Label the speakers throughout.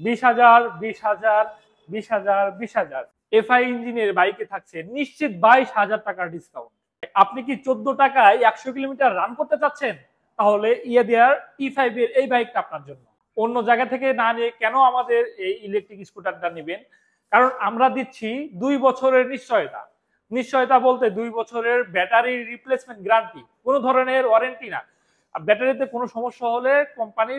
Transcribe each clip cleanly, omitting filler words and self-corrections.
Speaker 1: 20,000, 20,000, 20,000, 20,000 FI ইঞ্জিনের বাইকে থাকছে নিশ্চিত 22,000 টাকার ডিসকাউন্ট। আপনি কি 14 টাকায় 100 কিলোমিটার রান করতে চাচ্ছেন? তাহলে ইয়াদিয়ার T5 এর এই বাইকটা আপনার জন্য। অন্য জায়গা থেকে না নিয়ে কেন আমাদের এই ইলেকট্রিক স্কুটারটা নেবেন? কারণ আমরা দিচ্ছি 2 বছরের নিশ্চয়তা। নিশ্চয়তা বলতে 2 বছরের ব্যাটারি রিপ্লেসমেন্ট গ্যারান্টি, কোনো ধরনের ওয়ারেন্টি না। ব্যাটারিতে কোনো সমস্যা হলে কোম্পানি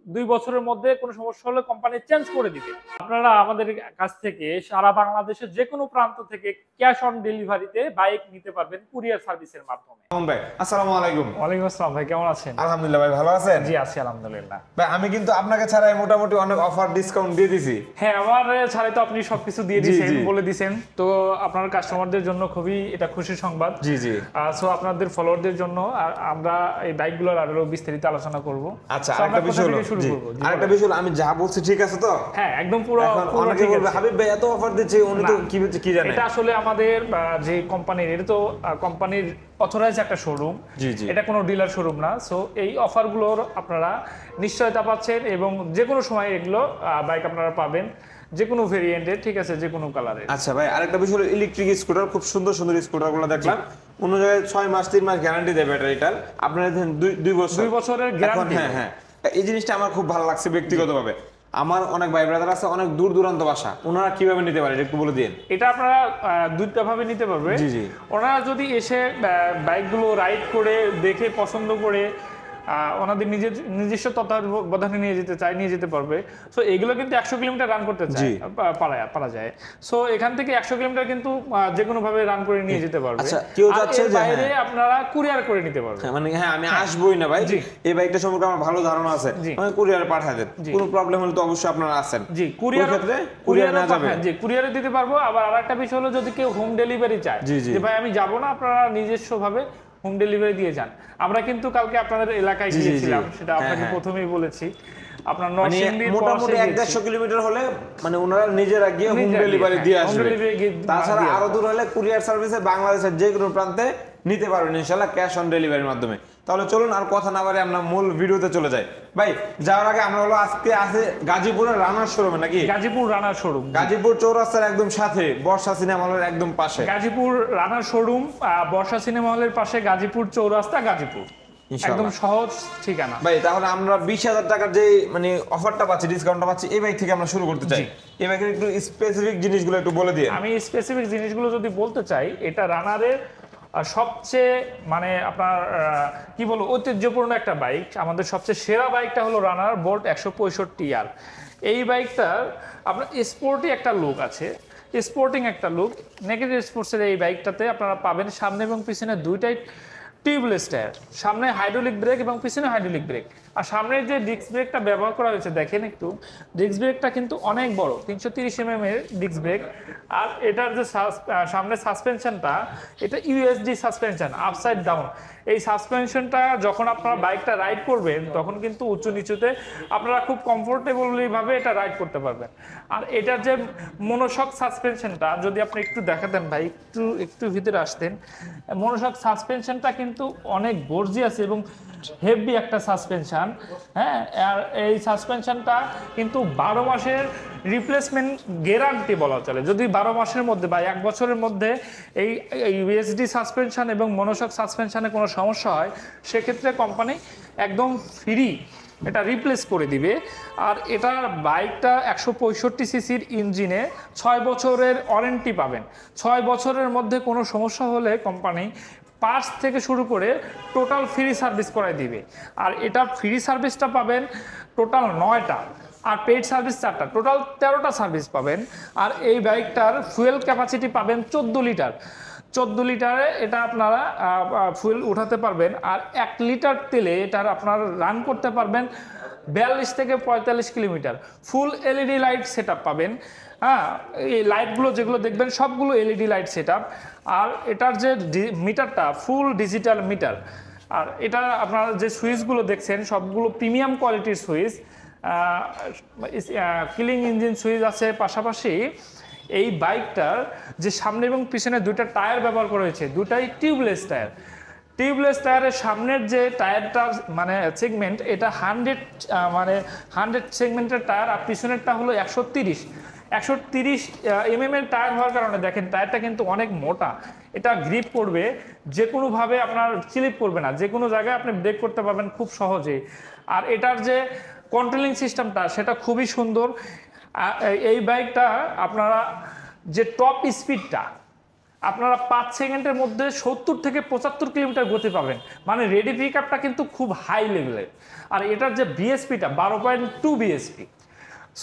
Speaker 1: 2 বছরের মধ্যে কোনো সমস্যা হলে কোম্পানি চেঞ্জ করে দিবে। আপনারা আমাদের কাছ থেকে সারা বাংলাদেশের যে কোনো প্রান্ত থেকে ক্যাশ অন ডেলিভারিতে বাইক নিতে পারবেন কুরিয়ার সার্ভিসের মাধ্যমে।
Speaker 2: ভাই আসসালামু আলাইকুম।
Speaker 1: ওয়ালাইকুম আসসালাম ভাই, কেমন আছেন?
Speaker 2: আলহামদুলিল্লাহ ভাই, ভালো আছেন?
Speaker 1: জি আছি আলহামদুলিল্লাহ।
Speaker 2: ভাই আমি কিন্তু আপনাকে ছাড়াই মোটামুটি অনেক অফার ডিসকাউন্ট দিয়ে দিছি।
Speaker 1: হ্যাঁ, আমার ছাড়াই তো আপনি সবকিছু দিয়ে দিয়েছেন, বলে দিয়েছেন। তো আপনার কাস্টমারদের জন্য খুবই এটা খুশির সংবাদ।
Speaker 2: জি জি।
Speaker 1: সো আপনাদের ফলোয়ারদের জন্য আমরা এই বাইকগুলোর আরো বিস্তারিত আলোচনা করব।
Speaker 2: আচ্ছা, আরেকটা বিষয় হলো আরেকটা বিষয় হলো আমি যা বলছি ঠিক আছে তো?
Speaker 1: হ্যাঁ, একদম পুরো।
Speaker 2: অনেকে বলবে হাবিব ভাই এত অফার দিচ্ছে, উনি তো কি জানেন?
Speaker 1: এটা আসলে আমাদের যে কোম্পানির, এটা তো কোম্পানির অথরাইজ একটা শোরুম। এটা কোনো ডিলার শোরুম না। সো এই অফারগুলোর আপনারা নিশ্চয়তা পাচ্ছেন এবং যে কোনো সময় এগুলো বাইক আপনারা পাবেন, যে কোনো ভেরিয়েন্টের, ঠিক আছে, যে কোনো কালারের।
Speaker 2: আচ্ছা ভাই, আরেকটা বিষয় হলো ইলেকট্রিক স্কুটার, খুব সুন্দর সুন্দর স্কুটারগুলো দেখলাম। অন্য জায়গায় 6 মাস 3 মাস গ্যারান্টি দেয় ব্যাটারিটার, আপনারা দেন 2 বছর
Speaker 1: 2 বছরের গ্যারান্টি।
Speaker 2: হ্যাঁ হ্যাঁ, এই জিনিসটা আমার খুব ভালো লাগছে ব্যক্তিগতভাবে। আমার অনেক ভাই ব্রাদার আছে অনেক দূর দূরান্ত বাসা, ওনারা কিভাবে নিতে পারে একটু বলে দিন।
Speaker 1: এটা আপনারা দুইটা ভাবে নিতে পারবে।
Speaker 2: জি জি।
Speaker 1: ওনারা যদি এসে বাইকগুলো রাইড করে দেখে পছন্দ করে ওনাদের নিজস্ব তত্ত্বাবধানে নিয়ে যেতে চায়, নিয়ে যেতে পারবে। সো এগুলো কিন্তু 100 কিলোমিটার রান করতে চায়, পারা যায়। সো এখান থেকে 100 কিলোমিটার কিন্তু যে কোনো ভাবে রান করে নিয়ে যেতে পারবে।
Speaker 2: আচ্ছা, কেউ যাচ্ছে যে
Speaker 1: বাইরে আপনারা কুরিয়ার করে নিতে পারবেন।
Speaker 2: মানে হ্যাঁ, আমি আসবই না ভাই, এই বাইকটা সম্পর্কে আমার ভালো ধারণা আছে, আমি কুরিয়ারে পাঠিয়ে দেন। কোনো প্রবলেম হলে তো অবশ্যই আপনারা আছেন।
Speaker 1: জি, কুরিয়ার
Speaker 2: ক্ষেত্রে কুরিয়ার না যাবে।
Speaker 1: জি, কুরিয়ারে দিতে পারবো। আবার আরেকটা বিষয় হলো যদি কেউ হোম ডেলিভারি চায়, যে ভাই আমি যাব না, আপনারা নিজস্ব ভাবে হোম ডেলিভারি দিয়ে যান। আমরা কিন্তু কালকে আপনাদের এলাকায় গিয়েছিলাম, সেটা আপনাকে প্রথমেই বলেছি। আপনার নরসিংদীর
Speaker 2: মোটামুটি 1-150 কিলোমিটার হলে মানে ওনারা নিজেরা গিয়ে হোম ডেলিভারি দিয়ে আসবে। তাছাড়া আরো দূর হলে কুরিয়ার সার্ভিসে বাংলাদেশের যে কোনো প্রান্তে নিতে পারবেন ইনশাআল্লাহ ক্যাশ অন ডেলিভারির মাধ্যমে। তাহলে চলুন আর কথা না বাড়িয়ে আমরা মূল ভিডিওতে চলে যাই। ভাই যাওয়ার আগে আমরা হলো আজকে আছে গাজীপুরের রানার শোরুমে, নাকি?
Speaker 1: গাজীপুর রানার শোরুম,
Speaker 2: গাজীপুর চৌরাস্তার একদম সাথে, বর্ষা সিনেমা হলের একদম পাশে
Speaker 1: গাজীপুর রানার শোরুম, বর্ষা সিনেমা হলের পাশে, গাজীপুর চৌরাস্তা, গাজীপুর, একদম সহজ ঠিকানা।
Speaker 2: ভাই তাহলে আমরা 20,000 টাকার যে মানে অফারটা পাচ্ছি, ডিসকাউন্টটা পাচ্ছি, এই বাইক থেকে আমরা শুরু করতে চাই। এই বাইকের একটু স্পেসিফিক জিনিসগুলো একটু বলে দিন।
Speaker 1: আমি স্পেসিফিক জিনিসগুলো যদি বলতে চাই, এটা রানারের সবচেয়ে মানে আপনার কি বলবো ঐতিহ্যপূর্ণ একটা বাইক। আমাদের সবচেয়ে সেরা বাইকটা হলো রানার বোল্ট 165R। এই বাইকটার আপনার স্পোর্টি একটা লুক আছে, স্পোর্টিং একটা লুক। নেকেড স্পোর্টসের এই বাইকটাতে আপনারা পাবেন সামনে এবং পিছনে দুইটাই টিউবলেস টায়ার, সামনে হাইড্রোলিক ব্রেক এবং পিছনে হাইড্রোলিক ব্রেক। আর সামনের যে ডিস্ক ব্রেকটা ব্যবহার করা হয়েছে দেখেন একটু, ডিস্ক ব্রেকটা কিন্তু অনেক বড়, 330 mm এর ডিস্ক ব্রেক। আর এটার যে সামনের সাসপেনশনটা, এটা ইউএসডি সাসপেনশন, আপসাইড ডাউন। এই সাসপেনশনটা যখন আপনারা বাইকটা রাইড করবেন তখন কিন্তু উঁচু নিচুতে আপনারা খুব কমফোর্টেবলি ভাবে এটা রাইড করতে পারবেন। আর এটার যে মনোশক সাসপেনশনটা যদি আপনি একটু দেখাতেন ভাই, একটু ভিতরে আসতেন, মনোশক সাসপেনশনটা কিন্তু অনেক গর্জিয়াস এবং হেভি একটা সাসপেনশন। হ্যাঁ, আর এই সাসপেনশনটা কিন্তু 12 মাসের রিপ্লেসমেন্ট গ্যারান্টি বলা চলে। যদি 12 মাসের মধ্যে বা 1 বছরের মধ্যে এই ইউএসডি সাসপেনশন এবং মনোশক সাসপেনশনে কোনো সমস্যা হয়, সেক্ষেত্রে কোম্পানি একদম ফ্রি এটা রিপ্লেস করে দিবে। আর এটার বাইকটা 165 সিসির ইঞ্জিনে 6 বছরের ওয়ারেন্টি পাবেন। 6 বছরের মধ্যে কোনো সমস্যা হলে কোম্পানি পার্টস থেকে শুরু করে টোটাল ফ্রি সার্ভিস করাই দিবে। আর এটার ফ্রি সার্ভিসটা পাবেন টোটাল 9টা, আর পেইড সার্ভিস 4টা, টোটাল 13টা সার্ভিস পাবেন। আর এই বাইকটার ফুয়েল ক্যাপাসিটি পাবেন 14 লিটার। 14 লিটারে এটা আপনারা ফুয়েল উঠাতে পারবেন। আর 1 লিটার তেলে এটার আপনারা রান করতে পারবেন 42 থেকে 45 কিলোমিটার। ফুল এলইডি লাইট সেট পাবেন। হ্যাঁ, এই লাইটগুলো যেগুলো দেখবেন সবগুলো এলইডি লাইট সেট। আর এটার যে মিটারটা ফুল ডিজিটাল মিটার। আর এটা আপনার যে সুইচগুলো দেখছেন সবগুলো প্রিমিয়াম কোয়ালিটির সুইচ, কিলিং ইঞ্জিন সুইচ আছে। পাশাপাশি এই বাইকটার যে সামনে এবং পিছনে দুইটা টায়ার ব্যবহার করা হয়েছে, দুটাই টিউবলেস টায়ার। টিউবলেস টায়ারের সামনের যে টায়ারটা মানে সেগমেন্ট এটা 100 সেগমেন্টের টায়ার, আর পিছনেরটা হলো 130 এর টায়ার হওয়ার কারণে দেখেন টায়ারটা কিন্তু অনেক মোটা। এটা গ্রিপ করবে, যে কোনোভাবে আপনার স্লিপ করবে না, যে কোনো জায়গায় আপনি ব্রেক করতে পারবেন খুব সহজেই। আর এটার যে কন্ট্রোলিং সিস্টেমটা সেটা খুবই সুন্দর। এই বাইকটা আপনারা যে টপ স্পিডটা আপনারা 5 সেকেন্ডের মধ্যে 70 থেকে 75 কিলোমিটার গতি পাবেন, মানে রেডি পিক আপটা কিন্তু খুব হাই লেভেলের। আর এটার যে বিএসপিটা 12.2 বিএসপি,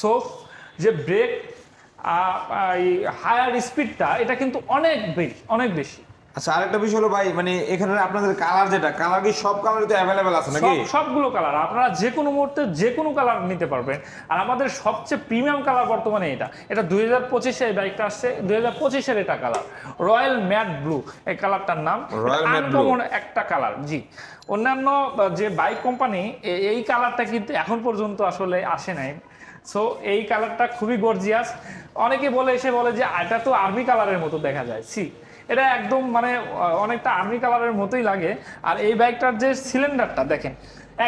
Speaker 1: সো যে ব্রেক হায়ার স্পিডটা এটা কিন্তু অনেক বেশি।
Speaker 2: আচ্ছা, আরেকটা বিষয় হলো ভাই, মানে এখানে আপনাদের কালার যেটা, কালার কি সব কালারই তো অ্যাভেলেবেল আছে নাকি?
Speaker 1: সবগুলো কালার আপনারা যে কোনো মুহূর্তে যে কোনো কালার নিতে পারবেন। আর আমাদের সবচেয়ে প্রিমিয়াম কালার বর্তমানে এটা 2025 এই বাইকটা আসছে, 2025 এর এটা কালার রয়্যাল ম্যাট ব্লু, এই কালারটার নাম। আনকমন একটা কালার। জি, অন্যান্য যে বাইক কোম্পানি এই কালারটা কিন্তু এখন পর্যন্ত আসলে আসে নাই। সো এই কালারটা খুবই গর্জিয়াস। অনেকে এসে বলে যে এটা তো আর্মি কালারের মতো দেখা যায়। এটা একদম মানে অনেকটা আর্মি কালারের মতোই লাগে। আর এই বাইকটার যে সিলিন্ডারটা দেখেন,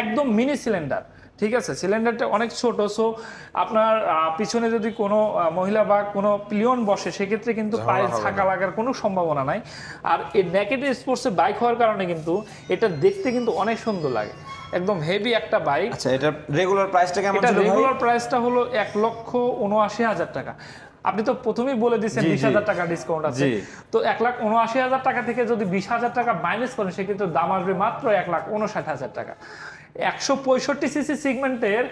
Speaker 1: একদম মিনি সিলিন্ডার, ঠিক আছে? সিলিন্ডারটা অনেক ছোট, সো আপনার পিছনে যদি কোনো মহিলা বা কোনো পিলিয়ন বসে সেক্ষেত্রে কিন্তু পায়ে ছাকা লাগার কোনো সম্ভাবনা নাই। আর এই নেকেড স্পোর্টসের বাইক হওয়ার কারণে কিন্তু এটা দেখতে কিন্তু অনেক সুন্দর লাগে, একদম হেভি একটা বাইক।
Speaker 2: আচ্ছা, এটা রেগুলার প্রাইসটা কেমন ছিল ভাই?
Speaker 1: এটা রেগুলার প্রাইসটা হলো 1,79,000 টাকা। আপনি তো প্রথমেই বলে দিয়েছেন 20,000 টাকা ডিসকাউন্ট আছে, তো 1,79,000 টাকা থেকে যদি 20,000 টাকা মাইনাস করেন সেক্ষেত্রে দাম আসবে মাত্র 1,59,000 টাকা। 165 সিসি সেগমেন্টের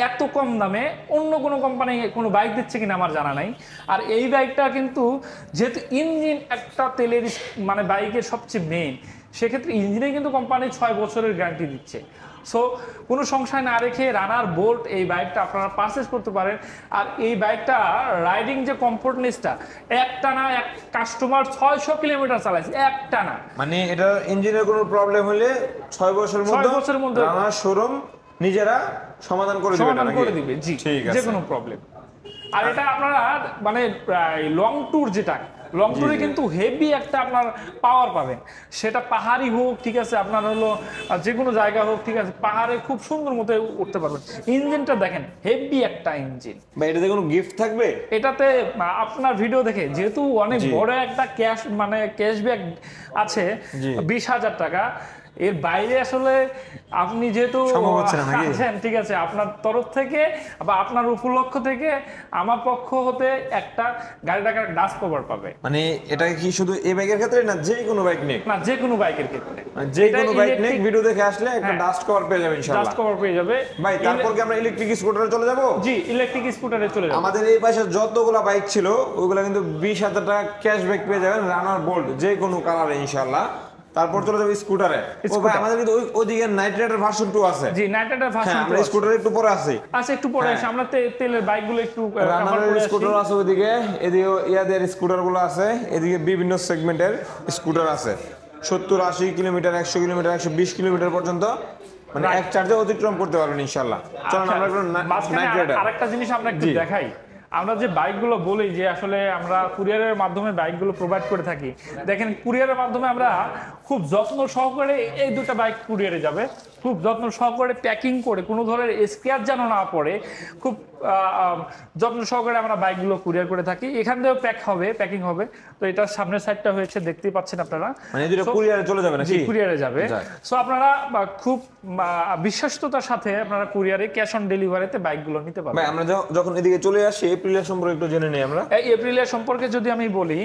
Speaker 1: এত কম দামে অন্য কোনো কোম্পানি কোনো বাইক দিচ্ছে কিনা আমার জানা নাই। আর এই বাইকটা কিন্তু যেহেতু ইঞ্জিন একটা তেলের মানে বাইকের সবচেয়ে মেইন, সেক্ষেত্রে ইঞ্জিনে কিন্তু কোম্পানি 6 বছরের গ্যারান্টি দিচ্ছে। সো কোনো সংশয় না রেখে রানার বোল্ট এই বাইকটা আপনারা পারচেজ করতে পারেন। আর এই বাইকটা রাইডিং যে কমফোর্টনেসটা, একটানা এক কাস্টমার 600 কিলোমিটার চালাইছে একটানা,
Speaker 2: মানে এটা ইঞ্জিনের কোনো প্রবলেম হলে 6 বছরের মধ্যে রানার শোরুম নিজেরা সমাধান করে দিবে।
Speaker 1: জি, যে কোনো প্রবলেম। আর এটা আপনারা মানে লং ট্যুর যেটা, লং ট্যুরে কিন্তু হেভি একটা আপনার পাওয়ার পাবেন, সেটা পাহাড়ি হোক, ঠিক আছে, আপনার হলো যে কোনো জায়গা হোক, ঠিক আছে, পাহাড়ে খুব সুন্দর মতো উঠতে পারবেন। ইঞ্জিনটা দেখেন, হেভি একটা ইঞ্জিন।
Speaker 2: বা এটাতে কোনো গিফট থাকবে?
Speaker 1: এটাতে আপনার ভিডিও দেখে যেহেতু অনেক বড় একটা ক্যাশব্যাক আছে 20,000 টাকা, এর বাইরে আসলে আপনি যেহেতু আছেন, ঠিক আছে, আপনার তরফ থেকে বা আপনার উপলক্ষ থেকে আমার পক্ষ হতে একটা গাড়ি টাকার ডাস্ট কভার পাবে।
Speaker 2: মানে এটা কি শুধু এই বাইকের ক্ষেত্রে না, যে কোনো বাইক নিয়ে?
Speaker 1: না, যে কোনো বাইকের ক্ষেত্রে,
Speaker 2: যে কোনো বাইক নিয়ে ভিডিও দেখে আসলে একটা ডাস্ট কভার পেয়ে যাবে ইনশাআল্লাহ।
Speaker 1: ডাস্ট কভার পেয়ে যাবে
Speaker 2: ভাই। তারপর কি আমরা ইলেকট্রিক স্কুটারে চলে যাব?
Speaker 1: জি, ইলেকট্রিক স্কুটারে চলে যাব।
Speaker 2: আমাদের এই পাশে যতগুলো বাইক ছিল ওইগুলো কিন্তু 20,000 টাকা ক্যাশব্যাক পেয়ে যাবেন, রানার বোল্ট যে কোনো কালারে ইনশাআল্লাহ। তারপর চলে যাবে স্কুটারে। ও ভাই, আমাদের কিন্তু ওইদিকে নাইট রাইডার ভার্সন 2 আছে।
Speaker 1: জি, নাইট রাইডার ভার্সন 2
Speaker 2: আমরা স্কুটারে একটু পরে আছি।
Speaker 1: আচ্ছা, একটু পরে আসি আমরা তেলের বাইকগুলো একটু
Speaker 2: রানার স্কুটার আছে ওইদিকে, এদিকে ইয়াদের স্কুটারগুলো আছে, এদিকে বিভিন্ন সেগমেন্টের স্কুটার আছে 70, 80 কিলোমিটার, 100 কিলোমিটার, 120 কিলোমিটার পর্যন্ত, মানে এক চার্জে অতিক্রম করতে পারবেন ইনশাআল্লাহ। চলুন আমরা নাইট রাইডার
Speaker 1: আরেকটা জিনিস আমরা একটু দেখাই। আমরা যে বাইকগুলো বলি যে আসলে আমরা কুরিয়ারের মাধ্যমে বাইকগুলো প্রোভাইড করে থাকি, দেখেন কুরিয়ারের মাধ্যমে আমরা খুব যত্ন সহকারে এই দুটো বাইক কুরিয়ারে যাবে, খুব যত্ন সহকারে প্যাকিং করে, কোনো ধরনের স্ক্র্যাচ যেন না পড়ে, খুব যত্ন সহকারে আমরা বাইকগুলো কুরিয়ার করে থাকি। এখান থেকেও প্যাকিং হবে। তো এটার সামনের সাইডটা হয়েছে, দেখতেই পাচ্ছেন আপনারা,
Speaker 2: মানে এটা কুরিয়ারে চলে যাবে নাকি?
Speaker 1: কুরিয়ারে যাবে। সো আপনারা খুব বিশ্বস্ততার সাথে আপনারা কুরিয়ারে ক্যাশ অন ডেলিভারিতে বাইকগুলো নিতে পারবেন।
Speaker 2: ভাই, আমরা যখন এদিকে চলে আসি এপ্রিলের সম্পর্কে একটু জেনে নেই আমরা।
Speaker 1: এই এপ্রিলের সম্পর্কে যদি আমি বলি,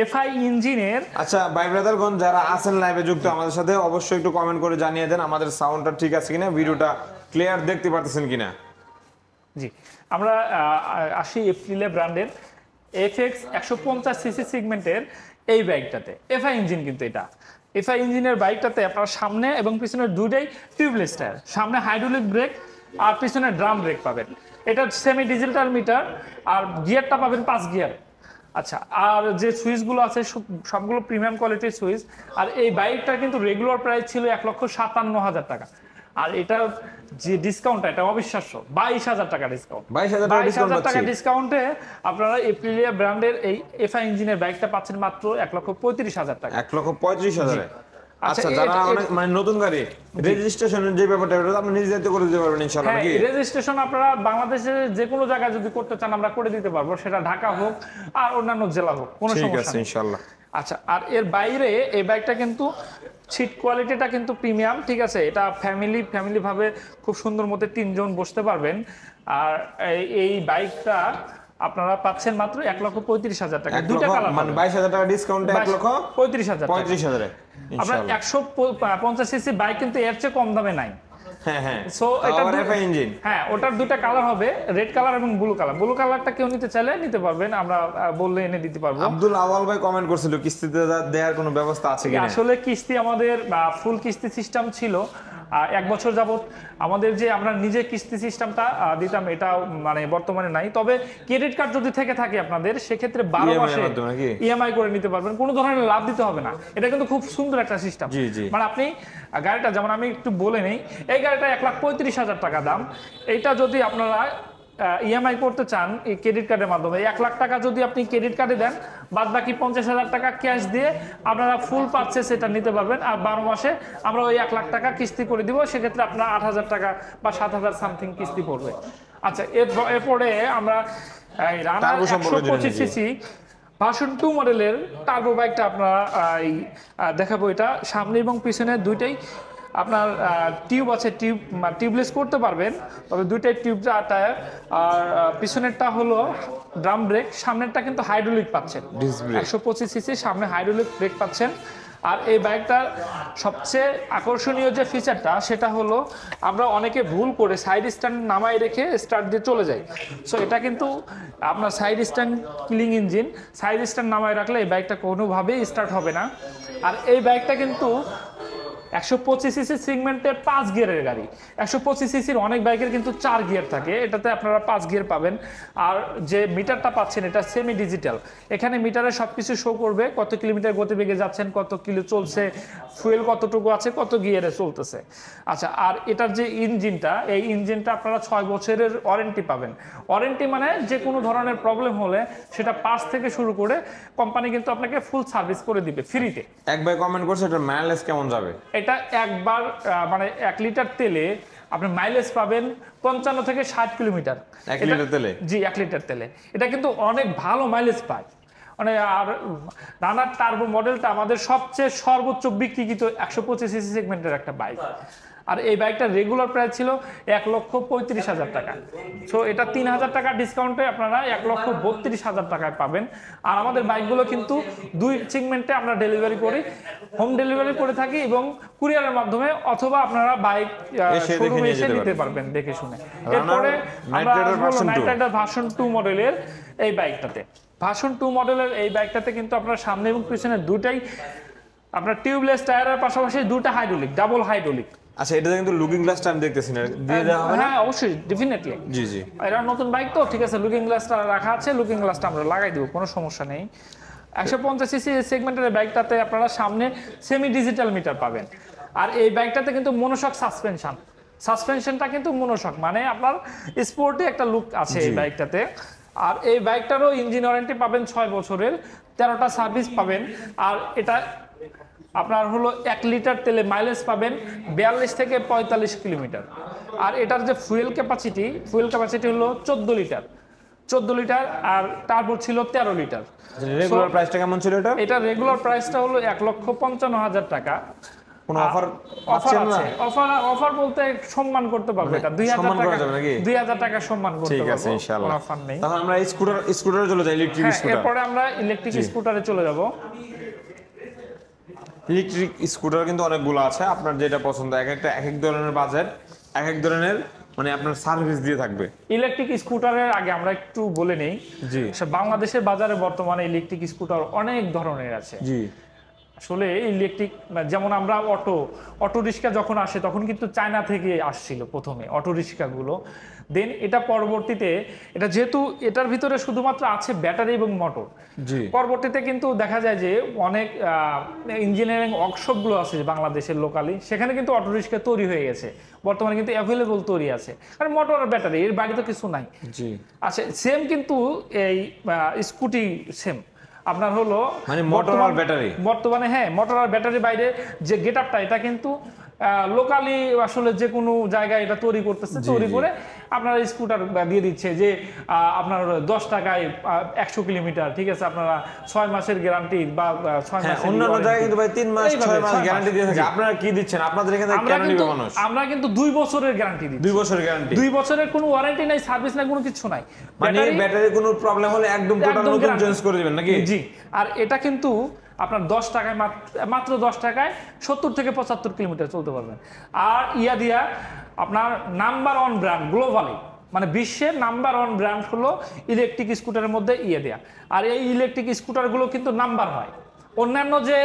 Speaker 1: এফআই ইঞ্জিনের,
Speaker 2: আচ্ছা ভাই ব্রাদারগণ যারা আছেন লাইভে যুক্ত আমাদের সাথে, অবশ্যই একটু কমেন্ট করে জানিয়ে দেন আমাদের সাউন্ডটা ঠিক আছে কিনা, ভিডিওটা ক্লিয়ার দেখতে পারতেছেন কিনা।
Speaker 1: জি, আমরা আসি এপ্রিলে ব্র্যান্ডের FX 150 সিসি সেগমেন্টের এই বাইকটাতে। এফআই ইঞ্জিন কিন্তু এটা এফআই ইঞ্জিনের বাইকটাতে আপনার সামনে এবং পিছনে দুইটাই টিউবলেস টায়ার, সামনে হাইড্রোলিক ব্রেক আর পিছনে ড্রাম ব্রেক পাবেন। এটা সেমি ডিজিটাল মিটার, আর গিয়ারটা পাবেন 5 গিয়ার। আচ্ছা, আর যে সুইচগুলো আছে সবগুলো প্রিমিয়াম কোয়ালিটির সুইচ। আর এই বাইকটা কিন্তু রেগুলার প্রাইস ছিল 1,57,000 টাকা, আর এটা যে ডিসকাউন্ট, এটা অবিশ্বাস্য, 22,000 টাকা ডিসকাউন্ট। 22,000 টাকা ডিসকাউন্টে আপনারা এপ্রিলিয়া ব্র্যান্ডের এই এফআই ইঞ্জিনের বাইকটা পাচ্ছেন মাত্র 1,35,000 টাকা।
Speaker 2: 1,35,000। আচ্ছা, যারা অনেক মানে নতুন গাড়ি রেজিস্ট্রেশনের যে ব্যাপারটা এটা আপনি নিজে দায়িত্ব করে দিতে পারবেন ইনশাআল্লাহ নাকি?
Speaker 1: রেজিস্ট্রেশন আপনারা বাংলাদেশের যে কোনো জায়গায় যদি করতে চান আমরা করে দিতে পারবো, সেটা ঢাকা হোক আর অন্যান্য জেলা হোক, কোনো
Speaker 2: ঠিক
Speaker 1: সমস্যা
Speaker 2: আছে
Speaker 1: নেই।
Speaker 2: ইনশাআল্লাহ।
Speaker 1: আচ্ছা, আর এর বাইরে এই বাইকটা কিন্তু সিট কোয়ালিটিটা কিন্তু প্রিমিয়াম, ঠিক আছে। এটা ফ্যামিলি ভাবে খুব সুন্দর মতো 3 জন বসতে পারবেন। আর এই বাইকটা আপনারা পাচ্ছেন মাত্র 1,35,000 টাকা, দুইটা কালার
Speaker 2: মানে 22,000 টাকা ডিসকাউন্টে 1,35,000
Speaker 1: 35,000 আপনার 150 সিসি বাইক কিন্তু এর চেয়ে কম দামে নাই।
Speaker 2: হ্যাঁ
Speaker 1: সো এটা
Speaker 2: ইঞ্জিন,
Speaker 1: হ্যাঁ, ওটার দুটো কালার হবে, রেড কালার এবং ব্লু কালার। ব্লু কালারটা কেউ নিতে চাইলে নিতে পারবেন, আমরা বললে এনে দিতে পারবো।
Speaker 2: আব্দুল আওয়াল ভাই কমেন্ট করছিল কিস্তিতে দেওয়ার কোনো ব্যবস্থা আছে কিনা?
Speaker 1: আসলে কিস্তি আমাদের ফুল কিস্তি সিস্টেম ছিল 1 বছর যাবত। আমাদের যে আমরা নিজে কিস্তি সিস্টেমটা দিতাম এটা মানে বর্তমানে নাই। তবে ক্রেডিট কার্ড যদি থেকে থাকে আপনাদের, সেক্ষেত্রে 12 মাসে ইএমআই করে নিতে পারবেন, কোনো ধরনের লাভ দিতে হবে না। এটা কিন্তু খুব সুন্দর একটা সিস্টেম। মানে আপনি গাড়িটা, যেমন আমি একটু বলে নেই, এই গাড়িটা 1,35,000 টাকা দাম। এইটা যদি আপনারা ইএমআই করতে চান এই ক্রেডিট কার্ডের মাধ্যমে, 1 লাখ টাকা যদি আপনি ক্রেডিট কার্ডে দেন, বাদ বাকি 50,000 টাকা ক্যাশ দিয়ে আপনারা ফুল পারচেস এটা নিতে পারবেন। আর 12 মাসে আমরা ওই 1 লাখ টাকা কিস্তি করে দিব, সেক্ষেত্রে আপনার 8,000 টাকা বা 7,000 সামথিং কিস্তি পড়বে। আচ্ছা, এরপরে আমরা রানার 125 সিসি ভার্সন 2 মডেলের টার্বো বাইকটা আপনারা দেখাবো। এটা সামনে এবং পিছনে দুইটাই আপনার টিউব আছে, টিউবলেস করতে পারবেন, তবে দুইটাই টিউব টায়ার। আর পিছনেরটা হলো ড্রাম ব্রেক, সামনেরটা কিন্তু হাইড্রোলিক পাচ্ছেন। 125 সিসি সামনে হাইড্রোলিক ব্রেক পাচ্ছেন। আর এই বাইকটার সবচেয়ে আকর্ষণীয় যে ফিচারটা, সেটা হলো আমরা অনেকে ভুল করে সাইড স্ট্যান্ড নামাই রেখে স্টার্ট দিয়ে চলে যাই। সো এটা কিন্তু আপনার side stand killing engine, side stand নামাই রাখলে এই বাইকটা কোনোভাবেই স্টার্ট হবে না। আর এই বাইকটা কিন্তু 125 সিসি সেগমেন্টের 5 গিয়ারের গাড়ি। 125 সিসির অনেক বাইকের কিন্তু 4 গিয়ার থাকে, এটাতে আপনারা 5 গিয়ার পাবেন। আর যে মিটারটা পাচ্ছেন এটা সেমি ডিজিটাল, এখানে মিটারে সবকিছু শো করবে, কত কিলোমিটার গতিবেগে যাচ্ছেন, কত কিলো চলছে, ফুয়েল কতটুকু আছে, কত গিয়ারে চলতেছে। আচ্ছা, আর এটার যে ইঞ্জিনটা, এই ইঞ্জিনটা আপনারা 6 বছরের ওয়ারেন্টি পাবেন। ওয়ারেন্টি মানে যে কোনো ধরনের প্রবলেম হলে সেটা পার্টস থেকে শুরু করে কোম্পানি কিন্তু আপনাকে ফুল সার্ভিস করে দিবে ফ্রিতে।
Speaker 2: এক ভাই কমেন্ট করছে এটা মাইলেজ কেমন যাবে?
Speaker 1: এটা একবার মানে 1 লিটার তেলে আপনি মাইলেজ পাবেন 55 থেকে 60 কিলোমিটার।
Speaker 2: 1 লিটার তেলে?
Speaker 1: জি, 1 লিটার তেলে এটা কিন্তু অনেক ভালো মাইলেজ পায়। মানে আর রানার টার্বো মডেলটা আমাদের সবচেয়ে সর্বোচ্চ বিক্রিকৃত 125 সিসি সেগমেন্টের একটা বাইক। আর এই বাইকটার রেগুলার প্রাইস ছিল 1,35,000 টাকা। সো এটা 3,000 টাকা ডিসকাউন্টে আপনারা 1,32,000 টাকায় পাবেন। আর আমাদের বাইকগুলো কিন্তু 2 সেগমেন্টে আমরা ডেলিভারি করি, হোম ডেলিভারি করে থাকি এবং কুরিয়ারের মাধ্যমে, অথবা আপনারা বাইক শোরুমে এসে নিতে পারবেন দেখে শুনে। এরপরে আমরা নাইট রাইডার ভার্সন 2 মডেলের এই বাইকটাতে, ভার্সন 2 মডেলের এই বাইকটাতে কিন্তু আপনার সামনে এবং পিছনে দুটাই আপনার টিউবলেস টায়ারের পাশাপাশি দুটা হাইড্রোলিক, ডাবল হাইড্রোলিক।
Speaker 2: আচ্ছা, এটা কিন্তু লুকিং গ্লাসটা আমি দেখতেছি না, দিয়ে দেওয়া হবে না?
Speaker 1: হ্যাঁ অবশ্যই, ডেফিনেটলি।
Speaker 2: জি জি,
Speaker 1: এটা নতুন বাইক তো, ঠিক আছে, লুকিং গ্লাসটা রাখা আছে, লুকিং গ্লাসটা আমরা লাগাই দেবো, কোনো সমস্যা নেই। 150 সিসি সেগমেন্টের বাইকটাতে আপনারা সামনে সেমি ডিজিটাল মিটার পাবেন। আর এই বাইকটাতে কিন্তু মনোশক সাসপেনশনটা কিন্তু মনোশক, মানে আপনার স্পোর্টি একটা লুক আছে এই বাইকটাতে। আর এই বাইকটারও ইঞ্জিন ওয়ারেন্টি পাবেন 6 বছরের, 13টা সার্ভিস পাবেন। আর এটা আপনার হলো 1 লিটার তেলে মাইলেজ পাবেন 42 থেকে 45 কিলোমিটার। আর এটার যে ফুয়েল ক্যাপাসিটি হলো 14 লিটার, আর টার্বো ছিল 13 লিটার।
Speaker 2: রেগুলার প্রাইসটা কেমন ছিল এটা?
Speaker 1: এটা রেগুলার প্রাইসটা হলো 1,55,000 টাকা।
Speaker 2: কোনো অফার
Speaker 1: আছে? অফার বলতে সম্মান করতে পারবে, এটা 2,000 টাকা সম্মান করতে পারবে।
Speaker 2: ঠিক আছে ইনশাআল্লাহ,
Speaker 1: কোনো অফার নেই।
Speaker 2: তাহলে আমরা স্কুটারে চলে যাই, ইলেকট্রিক স্কুটার।
Speaker 1: এরপরে আমরা ইলেকট্রিক স্কুটারে চলে যাব।
Speaker 2: ইলেকট্রিক স্কুটার কিন্তু অনেকগুলো আছে, আপনার যেটা পছন্দ, এক এক ধরনের বাজেট, এক এক ধরনের মানে আপনার সার্ভিস দিয়ে থাকবে।
Speaker 1: ইলেকট্রিক স্কুটারের আগে আমরা একটু বলে নেই,
Speaker 2: জি,
Speaker 1: বাংলাদেশের বাজারে বর্তমানে ইলেকট্রিক স্কুটার অনেক ধরনের আছে।
Speaker 2: জি,
Speaker 1: আসলে ইলেকট্রিক, যেমন আমরা অটো রিক্সা যখন আসে তখন কিন্তু চায়না থেকে আসছিল প্রথমে অটো রিক্সাগুলো। দেন এটা পরবর্তীতে, এটা যেহেতু এটার ভিতরে শুধুমাত্র আছে ব্যাটারি এবং মোটর, পরবর্তীতে কিন্তু দেখা যায় যে অনেক ইঞ্জিনিয়ারিং ওয়ার্কশপগুলো আছে বাংলাদেশের লোকালি, সেখানে কিন্তু অটো রিক্সা তৈরি হয়ে গেছে, বর্তমানে কিন্তু অ্যাভেলেবল তৈরি আছে। কারণ মোটর আর ব্যাটারি এর বাইরে তো কিছু নাই। আচ্ছা, সেম কিন্তু এই স্কুটি সেম। আপনার হলো
Speaker 2: মানে মোটর আর ব্যাটারি,
Speaker 1: বর্তমানে হ্যাঁ মোটর আর ব্যাটারি বাইরে যে গেটআপটা এটা কিন্তু লোকালি আসলে যে কোনো জায়গায় এটা তৈরি করতেছে, তৈরি করে আপনারা স্কুটার দিয়ে দিচ্ছে যে আপনার 10 টাকায় 100 কিলোমিটার, ঠিক আছে, আপনারা 6 মাসের গ্যারান্টি বা 6 মাসের,
Speaker 2: অন্যান্য জায়গায় কিন্তু ভাই 3 মাস 6 মাস গ্যারান্টি দিয়ে থাকে। আপনারা কি দিচ্ছেন? আপনাদের এখানে কেন নিবে মানুষ?
Speaker 1: আমরা কিন্তু 2 বছরের গ্যারান্টি দিচ্ছি।
Speaker 2: 2 বছরের গ্যারান্টি,
Speaker 1: 2 বছরের কোনো ওয়ারেন্টি নাই, সার্ভিস নাই, কোনো কিছু নাই।
Speaker 2: মানে ব্যাটারি কোনো প্রবলেম হলে একদম টোটাল নতুন চেঞ্জ করে দিবেন নাকি?
Speaker 1: জি। আর এটা কিন্তু আপনার 10 টাকায় মাত্র 10 টাকায় 70 থেকে 75 কিলোমিটার চলতে পারবেন। আর দিয়া আপনার নাম্বার 1 ব্র্যান্ড গ্লোবালি, মানে বিশ্বের নাম্বার 1 ব্র্যান্ড হলো ইলেকট্রিক স্কুটারের মধ্যে দিয়া। আর এই ইলেকট্রিক স্কুটারগুলো কিন্তু নাম্বার হয়। অন্যান্য যে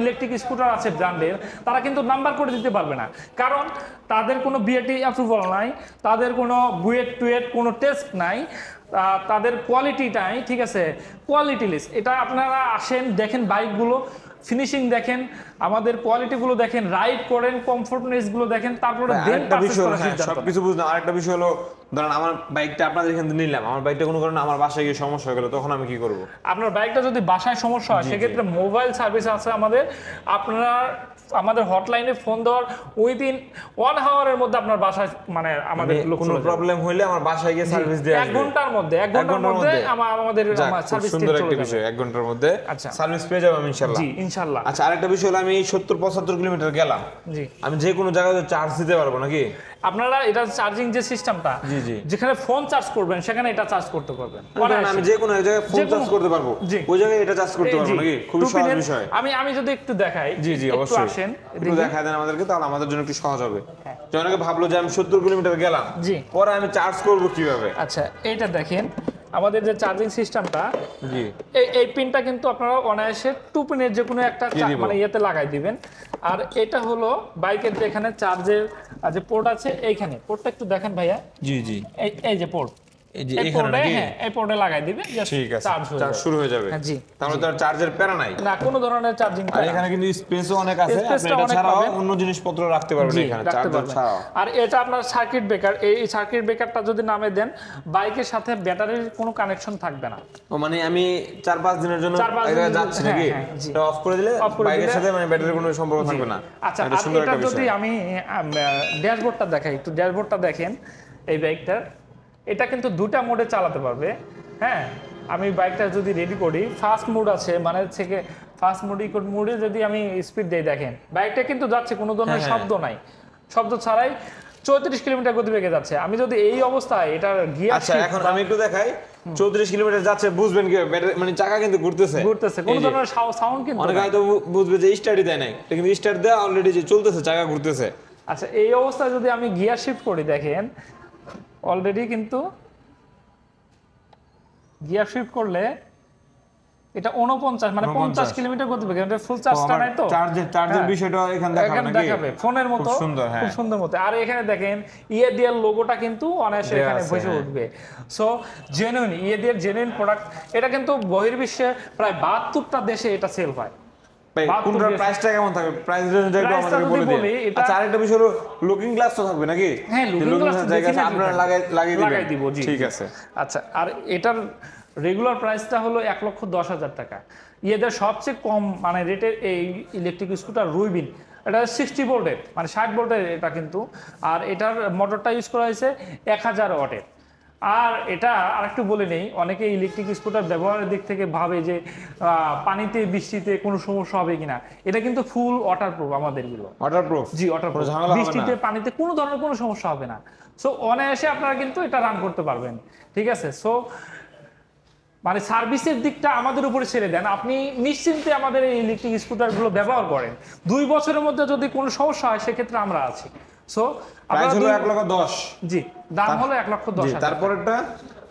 Speaker 1: ইলেকট্রিক স্কুটার আছে ব্র্যান্ডের, তারা কিন্তু নাম্বার করে দিতে পারবে না, কারণ তাদের কোনো বিএটি অ্যাপ্রুভাল নাই, তাদের কোনো বুয়েট টুয়েট কোনো টেস্ট নাই, তাদের কোয়ালিটি নাই, ঠিক আছে, কোয়ালিটি লিস্ট। এটা আপনারা আসেন দেখেন বাইকগুলো, ফিনিশিং দেখেন, আমাদের কোয়ালিটিগুলো দেখেন, রাইড করেন, কমফোর্টনেসগুলো দেখেন, তারপরে
Speaker 2: সবকিছু বুঝলাম। আরেকটা বিষয় হলো, ধরেন আমার বাইকটা আপনাদের এখান থেকে নিলাম, আমার বাইকটা কোনো কারণে আমার বাসায় গিয়ে সমস্যা হয়ে গেল, তখন আমি কি করব?
Speaker 1: আপনার বাইকটা যদি বাসায় সমস্যা হয় সেক্ষেত্রে মোবাইল সার্ভিস আছে আমাদের। আপনারা আমাদের হটলাইনে ফোন দেওয়ার উইদিন 1 আওয়ারের মধ্যে আপনার বাসায়, মানে আমাদের
Speaker 2: কোনো প্রবলেম হইলে আমার বাসায় গিয়ে সার্ভিস দেয়া আসবে
Speaker 1: 1 ঘন্টার মধ্যে, 1 ঘন্টার মধ্যে আমাদের সার্ভিস
Speaker 2: সুন্দর একটা বিষয়, 1 ঘন্টার মধ্যে সার্ভিস পেয়ে যাবো ইনশাআল্লাহ।
Speaker 1: জি ইনশাআল্লাহ।
Speaker 2: আচ্ছা, আরেকটা বিষয় হলো, আমি 70-75 কিলোমিটার গেলাম,
Speaker 1: জি,
Speaker 2: আমি যে কোনো জায়গায় চার্জ দিতে পারবো নাকি?
Speaker 1: আপনারা এটা চার্জিং যে সিস্টেমটা, যেখানে ফোন চার্জ করবেন সেখানে এটা চার্জ করতে পারবেন।
Speaker 2: আমি যে কোনো জায়গায় ফোন চার্জ করতে পারবো, ওই জায়গায় এটা চার্জ করতে পারবো নাকি? খুব সহজ বিষয়।
Speaker 1: আমি যদি একটু দেখাই,
Speaker 2: জি অবশ্যই আসেন, একটু দেখায় দেন আমাদেরকে, তাহলে আমাদের জন্য একটু সহজ হবে। অনেকে ভাবলো যে আমি 70 কিলোমিটার গেলাম,
Speaker 1: জি,
Speaker 2: পরে আমি চার্জ করব কিভাবে?
Speaker 1: আচ্ছা, এইটা দেখেন আমাদের যে চার্জিং সিস্টেমটা, জি, এই পিনটা কিন্তু আপনারা অনায়াসে 2 পিনের যে কোনো একটা মানে ইয়েতে লাগাই দিবেন। আর এটা হলো বাইকের যেখানে চার্জের যে পোর্ট আছে, এইখানে পোর্টটা একটু দেখেন ভাইয়া।
Speaker 2: জি
Speaker 1: এই যে পোর্ট, এই পোর্টে লাগাই দিবেন, ঠিক আছে, চার্জ শুরু হয়ে যাবে। জি, তাহলে তো চার্জের প্যারা নাই না, কোনো ধরনের চার্জিং। আর এখানে কিন্তু স্পেসও অনেক আছে, আপনি এটা ছাড়াও অন্য জিনিসপত্র রাখতে পারবেন এখানে, চার্জার ছাড়াও। আর এটা আপনার সার্কিট ব্রেকার, এই সার্কিট ব্রেকারটা যদি নামে দেন, বাইকের সাথে ব্যাটারির কোনো কানেকশন থাকবে না। ও মানে আমি 4-5 দিনের জন্য এটা যাচ্ছে নাকি, এটা অফ করে দিলে বাইকের সাথে মানে ব্যাটারির কোনো সম্পর্ক থাকবে না। আচ্ছা, আর এটা যদি আমি ড্যাশবোর্ডটা দেখাই, একটু ড্যাশবোর্ডটা দেখেন এই বাইকটার, এটা কিন্তু 2টা মোডে চালাতে পারবে। হ্যাঁ, আমি বাইকটা যদি রেডি করি, ফার্স্ট মোড আছে, মানে থেকে ফার্স্ট মোডে যদি আমি স্পিড দেই, দেখেন বাইকটা কিন্তু যাচ্ছে, কোনো ধরনের শব্দ নাই, শব্দ ছাড়াই 34 কিলোমিটার গতিবেগে যাচ্ছে। আমি যদি এই অবস্থায় এটার গিয়ার, আচ্ছা এখন আমি একটু দেখাই, 34 কিলোমিটার যাচ্ছে, বুঝবেন কি মানে চাকা কিন্তু ঘুরতেছে, কোনো ধরনের সাউন্ড কিন্তু অনেকে হয়তো বুঝবে যে স্টার্টই দেয় নাই, কিন্তু স্টার্ট দেয়া অলরেডি যে চলতেছে, চাকা ঘুরতেছে। আচ্ছা, এই অবস্থায় যদি আমি গিয়ার শিফট করি, দেখেন অলরেডি কিন্তু গিয়ার শিফট করলে এটা 49 মানে 50 কিলোমিটার গতিবেগে, এটা ফুল চার্জটা নাই তো, চার্জের বিষয়টা এখানে দেখাবে ফোনের মতো, খুব সুন্দর মতো। আর এখানে দেখেন ইএডিএল লোগোটা কিন্তু অনায়াসে এখানে বসে উঠবে। So genuine EADL genuine product. এটা কিন্তু বহির্বিশ্বে প্রায় 72টা দেশে এটা সেল হয়। কোনটার প্রাইসটা কেমন থাকবে? প্রাইস রেঞ্জটা একটু আমাদেরকে বলে দিন। আচ্ছা, আরেকটা বিষয় হলো লুকিং গ্লাস তো থাকবে নাকি? হ্যাঁ, লুকিং গ্লাস জায়গা আছে, আপনারা লাগাই দিব। জি, ঠিক আছে। আচ্ছা, আর এটার রেগুলার প্রাইসটা হলো 1,10,000 টাকা। এদের সবচেয়ে কম মানে রেটের এই ইলেকট্রিক স্কুটার রুইবিন, এটা 60 ভোল্টের, মানে 60 ভোল্টের এটা কিন্তু। আর এটার মোটরটা ইউজ করা হয়েছে 1000 ওয়াটের। আর এটা আরেকটু বলে নেই, অনেকে ইলেকট্রিক স্কুটার ব্যবহারের দিক থেকে ভাবে যে পানিতে বৃষ্টিতে কোনো সমস্যা হবে কিনা। এটা কিন্তু ফুল ওয়াটারপ্রুফ আমাদের গুলো। ওয়াটারপ্রুফ? জি, ওয়াটারপ্রুফ। বৃষ্টিতে পানিতে কোনো ধরনের কোনো সমস্যা হবে না। সো অনায়াসে আপনারা কিন্তু এটা রান করতে পারবেন, ঠিক আছে। সো মানে সার্ভিসের দিকটা আমাদের উপরে ছেড়ে দেন, আপনি নিশ্চিন্তে আমাদের এই ইলেকট্রিক স্কুটারগুলো ব্যবহার করেন। 2 বছরের মধ্যে যদি কোনো সমস্যা হয় সেক্ষেত্রে আমরা আছি। সো প্রাইস হলো 1,10,000। জি, দাম হলো 1,10,000।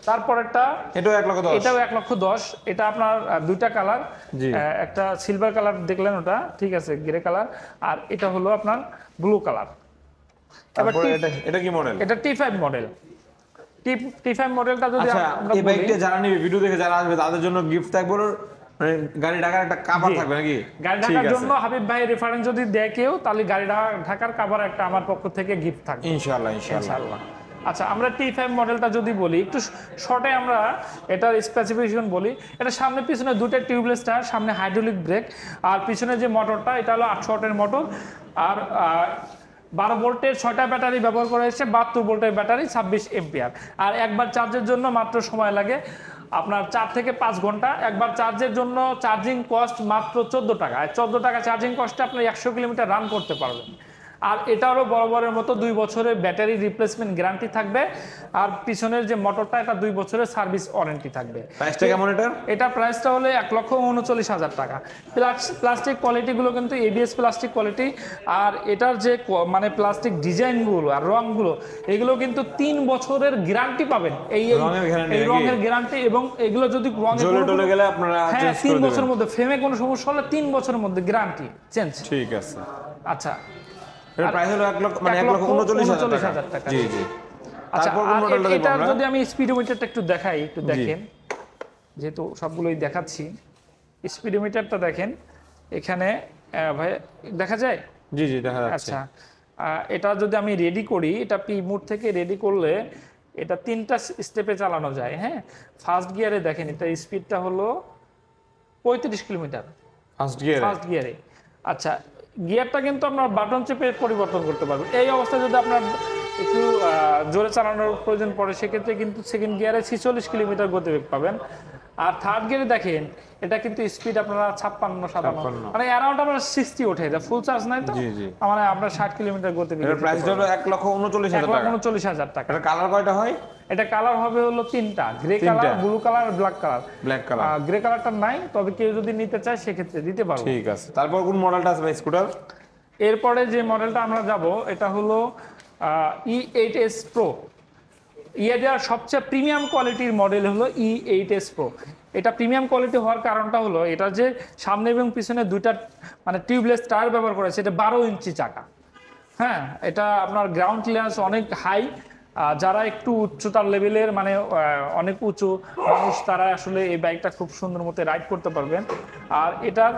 Speaker 1: তারপরেরটা এটাও 1,10,000, এটাও 1,10,000। এটা আপনার 2টা কালার, একটা সিলভার কালার দেখলেন, ওটা ঠিক আছে, গ্রে কালার। আর এটা হলো আপনার ব্লু কালার। তারপরে এটা কি মডেল? এটা T5 মডেল। T5 মডেলটা যদি আমরা এই বাইকটা যারা নেবে, ভিডিও দেখে যারা আসবে, তাদের জন্য গিফট থাকবে, মানে গাড়ি ঢাকার একটা কভার থাকবে নাকি? গাড়ি ঢাকার জন্য হাবিব ভাই রেফারেন্স যদি দেয় কেউ, তাহলে গাড়ি ঢাকার কভার একটা আমার পক্ষ থেকে গিফট থাকবে ইনশাআল্লাহ। আচ্ছা আমরা T5 মডেলটা যদি বলি একটু শর্টে আমরা এটার স্পেসিফিকেশন বলি। এটা সামনে পিছনে দুটো টিউবলেস টায়ার, সামনে হাইড্রোলিক ব্রেক, আর পিছনে যে মোটরটা এটা হলো 800 ওয়াটের মোটর, আর 12 ভোল্টের 6টা ব্যাটারি ব্যবহার করা হয়েছে, 72 ভোল্টের ব্যাটারি, 26 এম্পিয়ার। আর একবার চার্জের জন্য মাত্র সময় লাগে আপনার 4 থেকে 5 ঘন্টা। একবার চার্জের জন্য চার্জিং কস্ট মাত্র 14 টাকা। 14 টাকা চার্জিং কস্টে আপনি 100 কিলোমিটার রান করতে পারবেন। আর এটারও বরাবরের মতো 2 বছরের ব্যাটারি রিপ্লেসমেন্ট গ্যারান্টি থাকবে। আর পিছনের যে মোটরটা এটা 2 বছরের সার্ভিস ওয়ারেন্টি থাকবে।
Speaker 2: প্রাইসটা কেমন এটার?
Speaker 1: এটা প্রাইসটা হলে 1,39,000 টাকা। প্লাস্টিক কোয়ালিটিগুলো কিন্তু এবিএস প্লাস্টিক কোয়ালিটি। আর এটার যে মানে প্লাস্টিক ডিজাইনগুলো আর রংগুলো এগুলো কিন্তু 3 বছরের গ্যারান্টি পাবেন। এই রঙের গ্যারান্টি, এবং এগুলো যদি
Speaker 2: জ্বলে গেলে আপনারা চেঞ্জ করে
Speaker 1: 3 বছরের মধ্যে, ফ্রেমে কোনো সমস্যা হলে 3 বছরের মধ্যে গ্যারান্টি চেঞ্জ।
Speaker 2: ঠিক আছে।
Speaker 1: আচ্ছা
Speaker 2: এর প্রাইস হলো 1,39,000 টাকা। জি জি।
Speaker 1: আচ্ছা এটা যদি আমি স্পিডোমিটারটা একটু দেখাই, একটু দেখেন, যেহেতু সবগুলোই দেখাচ্ছি। স্পিডোমিটারটা দেখেন এখানে ভাই দেখা যায়?
Speaker 2: জি জি দেখা যাচ্ছে।
Speaker 1: আচ্ছা এটা যদি আমি রেডি করি, এটা পি মোড থেকে রেডি করলে এটা 3টা স্টেপে চালানো যায়। হ্যাঁ, ফার্স্ট গিয়ারে দেখেন এটা স্পিডটা হলো 35 কিলোমিটার
Speaker 2: ফার্স্ট
Speaker 1: গিয়ারে। আচ্ছা গিয়ারটা কিন্তু আপনার বাটন চেপে পরিবর্তন করতে পারবেন। এই অবস্থায় যদি আপনার একটু জোরে চালানোর প্রয়োজন পড়ে সেক্ষেত্রে কিন্তু সেকেন্ড গিয়ারে 46 কিলোমিটার গতিবেগ পাবেন। আর থার্ড গিয়ারে দেখেন এটা কিন্তু স্পিড আপনারা 56-57 মানে অ্যারাউন্ড আপনার 60 ওঠে, এটা ফুল চার্জ নাই তো, মানে আপনার 60 কিলোমিটার গতিবেগ।
Speaker 2: এর প্রাইস হলো 1,39,000 টাকা।
Speaker 1: 1,39,000 টাকা।
Speaker 2: এর কালার কয়টা হয়?
Speaker 1: এটা কালার হবে হলো 3টা, grey colour, blue colour, black colour. Grey কালারটা নাই, তবে কেউ যদি নিতে চায় সেক্ষেত্রে দিতে পারবো।
Speaker 2: ঠিক আছে। তারপর কোন মডেলটা আছে ভাই স্কুটার?
Speaker 1: এরপরে যে মডেলটা আমরা যাব এটা হলো E8S Pro। ইয়ার সবচেয়ে প্রিমিয়াম কোয়ালিটির মডেল হলো E8S Pro। এটা প্রিমিয়াম কোয়ালিটি হওয়ার কারণটা হলো এটা যে সামনে এবং পিছনে দুইটা মানে টিউবলেস টায়ার ব্যবহার করেছে। এটা 12 ইঞ্চি চাকা। হ্যাঁ, এটা আপনার গ্রাউন্ড ক্লিয়ারেন্স অনেক হাই। যারা একটু উচ্চতার লেভেলের মানে অনেক উঁচু মানুষ তারা আসলে এই বাইকটা খুব সুন্দর মতো রাইড করতে পারবেন। আর এটার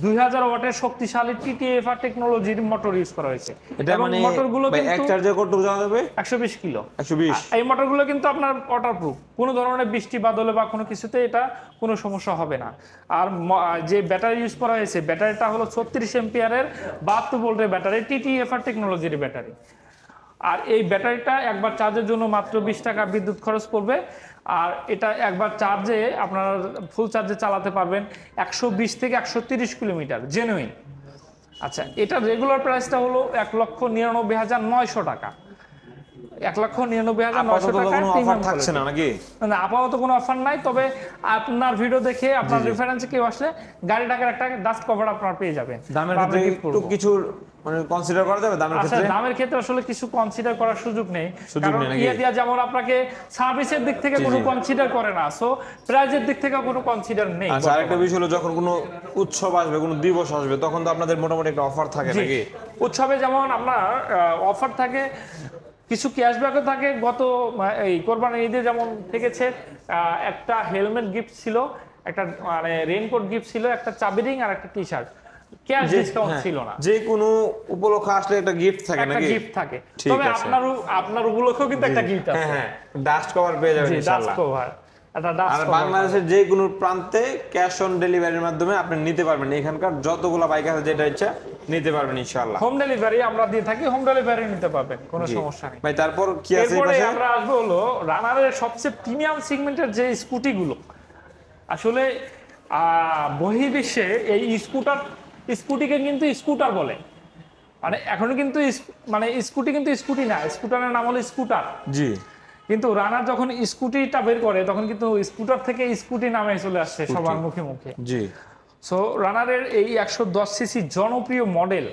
Speaker 1: 2000 ওয়াটের শক্তিশালী TTFR টেকনোলজির মোটর ইউজ করা হয়েছে।
Speaker 2: এটা মানে মোটরগুলো কিন্তু এক চার্জে কতটুকু যাওয়া যাবে? 120 কিলো। 120।
Speaker 1: এই মোটরগুলো কিন্তু আপনার ওয়াটারপ্রুফ, কোনো ধরনের বৃষ্টি বাদলে বা কোনো কিছুতে এটা কোনো সমস্যা হবে না। আর যে ব্যাটারি ইউজ করা হয়েছে ব্যাটারিটা হলো 36 এম্পিয়ারের 72 ভোল্টের ব্যাটারি, TTFR টেকনোলজির ব্যাটারি। আর এই ব্যাটারিটা একবার চার্জের জন্য মাত্র 20 টাকা বিদ্যুৎ খরচ পড়বে। আর এটা একবার চার্জে আপনারা ফুল চার্জে চালাতে পারবেন 120 থেকে 130 কিলোমিটার জেনুইন। আচ্ছা এটার রেগুলার প্রাইসটা হলো 1,99,900 টাকা। 1,99,900 টাকা।
Speaker 2: কোনো অফার থাকছে না নাকি?
Speaker 1: না, আপাতত কোনো অফার নাই, তবে আপনার ভিডিও দেখে আপনার রেফারেন্সে কেউ আসলে গাড়ি টাকার একটা ডাস্ট কভার আপনারা পেয়ে যাবেন।
Speaker 2: দামের ক্ষেত্রে একটু কিছু মানে কনসিডার করা যাবে দামের ক্ষেত্রে?
Speaker 1: দামের ক্ষেত্রে আসলে কিছু কনসিডার করার সুযোগ নেই, কারণ দিয়া যেমন আপনাকে সার্ভিসের দিক থেকে কোনো কনসিডার করে না, সো প্রাইসের দিক থেকে কোনো কনসিডার নেই।
Speaker 2: আচ্ছা আরেকটা বিষয় হলো যখন কোনো উৎসব আসবে, কোনো দিবস আসবে, তখন তো আপনাদের মোটামুটি একটা অফার থাকে নাকি?
Speaker 1: উৎসবে যেমন আপনার অফার থাকে, কিছু ক্যাশব্যাকও থাকে। গত এই কোরবানি ঈদে যেমন থেকেছে, একটা হেলমেট গিফট ছিল, একটা মানে রেইনকোট গিফট ছিল, একটা চাবি রিং আর একটা টি-শার্ট। ক্যাশ ডিসকাউন্ট ছিল না।
Speaker 2: যে কোনো উপলক্ষ আসলে একটা গিফট থাকে নাকি?
Speaker 1: একটা গিফট থাকে, তবে আপনার উপলক্ষেও কিন্তু একটা গিফট আছে।
Speaker 2: হ্যাঁ, ডাস্ট কভার পেয়ে যাবেন ইনশাআল্লাহ।
Speaker 1: Dust cover.
Speaker 2: আর বাংলাদেশের যে কোনো প্রান্তে ক্যাশ অন ডেলিভারির মাধ্যমে আপনি নিতে পারবেন। এখানকার যতগুলো বাইক আছে যেটা ইচ্ছা নিতে পারবেন ইনশাআল্লাহ।
Speaker 1: হোম ডেলিভারি আমরা দিয়ে থাকি, হোম ডেলিভারি নিতে পারবেন, কোনো সমস্যা নেই
Speaker 2: ভাই। তারপর কি আছে?
Speaker 1: এরপরে আমরা আসবো হলো রানারের সবচেয়ে প্রিমিয়াম সেগমেন্টের যে স্কুটিগুলো। আসলে বহির্বিশ্বে এই স্কুটিকে কিন্তু স্কুটার বলে, মানে এখনো কিন্তু মানে স্কুটি কিন্তু স্কুটি না, স্কুটারের নাম হলো স্কুটার।
Speaker 2: জি।
Speaker 1: কিন্তু রানার যখন স্কুটিটা বের করে তখন কিন্তু স্কুটার থেকে স্কুটি নামে চলে আসছে সবার মুখে মুখে।
Speaker 2: জি।
Speaker 1: সো রানারের এই 110 সিসি জনপ্রিয় মডেল,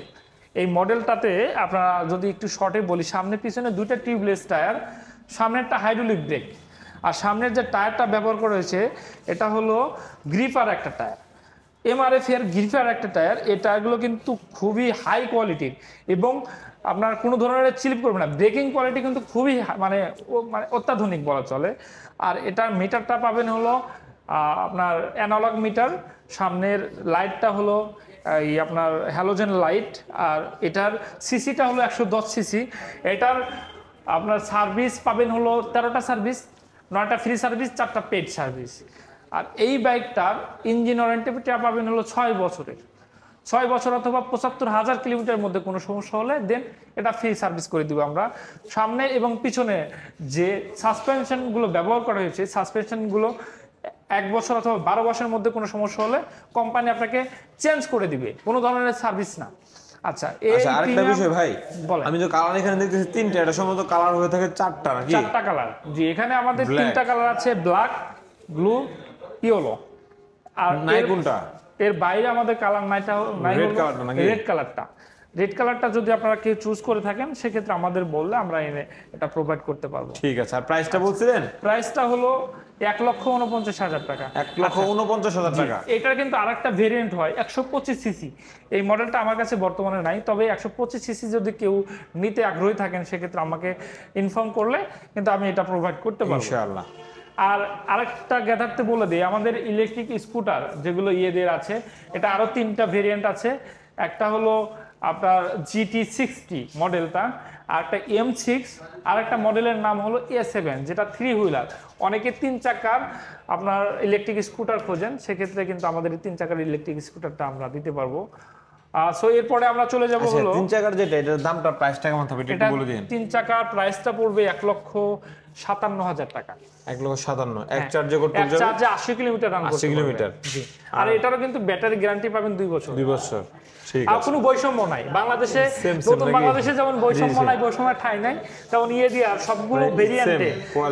Speaker 1: এই মডেলটাতে আপনারা যদি একটু শর্টে বলি, সামনে পিছনে দুইটা টিউবলেস টায়ার, সামনেরটা হাইড্রোলিক ব্রেক, আর সামনের যে টায়ারটা ব্যবহার করা হয়েছে এটা হলো গ্রিপার একটা টায়ার, MRF এর গ্রিপার একটা টায়ার। এই টায়ারগুলো কিন্তু খুবই হাই কোয়ালিটির এবং আপনার কোনো ধরনের স্লিপ করবে না। ব্রেকিং কোয়ালিটি কিন্তু খুবই মানে অত্যাধুনিক বলা চলে। আর এটার মিটারটা পাবেন হলো আপনার অ্যানালগ মিটার, সামনের লাইটটা হলো এই আপনার হ্যালোজেন লাইট, আর এটার সিসিটা হলো 110 সিসি। এটার আপনার সার্ভিস পাবেন হলো 13টা সার্ভিস, 9টা ফ্রি সার্ভিস, 4টা পেড সার্ভিস। আর এই বাইকটার ইঞ্জিন ওয়ারেন্টিটা পাবেন হলো 6 বছরের, 6 বছর অথবা 75,000 কিলোমিটারের মধ্যে কোনো সমস্যা হলে দেন এটা ফ্রি সার্ভিস করে দিব আমরা। সামনে এবং পিছনে যে সাসপেনশনগুলো ব্যবহার করা হয়েছে, সাসপেনশনগুলো 1 বছর অথবা 12 বছরের মধ্যে কোনো সমস্যা হলে কোম্পানি আপনাকে চেঞ্জ করে দিবে, কোনো ধরনের সার্ভিস না। আচ্ছা,
Speaker 2: আরেকটা বিষয় ভাই, আমি তো কালার এখানে দেখতেছি 3টা, এটা সম্ভবত কালার হয়ে থাকে 4টা নাকি?
Speaker 1: 4টা কালার, জি। এখানে আমাদের 3টা কালার আছে, ব্ল্যাক, ব্লু, ইয়েলো। আর
Speaker 2: নাই কোনটা?
Speaker 1: এর বাইরে আমাদের কালার রেড কালারটা। রেড কালারটা যদি আপনারা কেউ চুজ করে থাকেন সেক্ষেত্রে আমাদের বললে আমরা এনে এটা প্রোভাইড করতে পারবো।
Speaker 2: ঠিক আছে। আর প্রাইসটা বলছিলেন?
Speaker 1: প্রাইসটা হলো 1,49,000 টাকা।
Speaker 2: 1,49,000 টাকা।
Speaker 1: এটার কিন্তু আরেকটা ভেরিয়েন্ট হয় 125 সিসি। এই মডেলটা আমার কাছে বর্তমানে নাই, তবে 125 সিসি যদি কেউ নিতে আগ্রহী থাকেন সেক্ষেত্রে আমাকে ইনফর্ম করলে কিন্তু আমি এটা প্রোভাইড করতে পারবো
Speaker 2: ইনশাআল্লাহ।
Speaker 1: আর আরেকটা গ্যাদারতে বলে দিই, আমাদের ইলেকট্রিক স্কুটার যেগুলো ইয়েদের আছে, এটা আরো 3টা ভেরিয়েন্ট আছে। একটা হলো আপনার GT60 মডেলটা, আর একটা M6, আর একটা মডেলের নাম হলো A7, যেটা 3 হুইলার। অনেকে 3 চাকার আপনার ইলেকট্রিক স্কুটার খোঁজেন, সেক্ষেত্রে কিন্তু আমাদের 3 চাকার ইলেকট্রিক স্কুটারটা আমরা দিতে পারবো। সো এরপরে আমরা চলে যাব হলো
Speaker 2: 3 চাকার যেটা, এটার দামটা প্রাইসটা কেমন হবে একটু বলে দিন।
Speaker 1: 3 চাকার প্রাইসটা পড়বে 1,57,000 টাকা।
Speaker 2: 1,57,000 এক চার্জে করতে
Speaker 1: এক চার্জে 80 কিলোমিটার রান করতে
Speaker 2: 80 কিলোমিটার।
Speaker 1: জি। আর এটারও কিন্তু ব্যাটারি গ্যারান্টি পাবেন 2 বছর।
Speaker 2: 2 বছর। ঠিক
Speaker 1: আর
Speaker 2: আছে।
Speaker 1: কোনো বৈষম্য নাই বাংলাদেশে, নতুন বাংলাদেশে যেমন বৈষম্য নাই, বৈষম্য ঠাই নাই, তেমন দিয়ে আর সবগুলো ভেরিয়েন্টে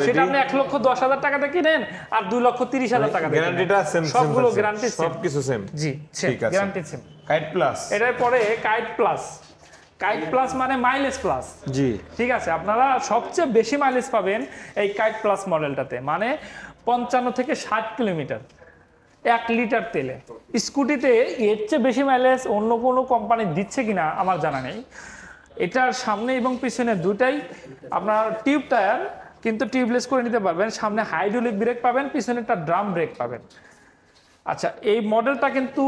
Speaker 1: সেটা আপনি 1,10,000 টাকাতে কিনেন আর 2,30,000 টাকা দিয়ে
Speaker 2: গ্যারান্টিটা সেম,
Speaker 1: সবগুলো গ্যারান্টি সেম,
Speaker 2: সবকিছু সেম।
Speaker 1: জি
Speaker 2: ঠিক আছে।
Speaker 1: Guarantee same.
Speaker 2: কাইট প্লাস,
Speaker 1: এটার পরে কাইট প্লাস। কাইট প্লাস মানে মাইলেজ প্লাস।
Speaker 2: জি
Speaker 1: ঠিক আছে, আপনারা সবচেয়ে বেশি মাইলেজ পাবেন এই কাইট প্লাস মডেলটাতে, মানে 55 থেকে 60 কিলোমিটার 1 লিটার তেলে। স্কুটিতে এর চেয়ে বেশি মাইলেজ অন্য কোনো কোম্পানি দিচ্ছে কিনা আমার জানা নেই। এটার সামনে এবং পিছনে দুটাই আপনার টিউব টায়ার, কিন্তু টিউবলেস করে নিতে পারবেন। সামনে হাইড্রোলিক ব্রেক পাবেন, পিছনে একটা ড্রাম ব্রেক পাবেন। আচ্ছা, এই মডেলটা কিন্তু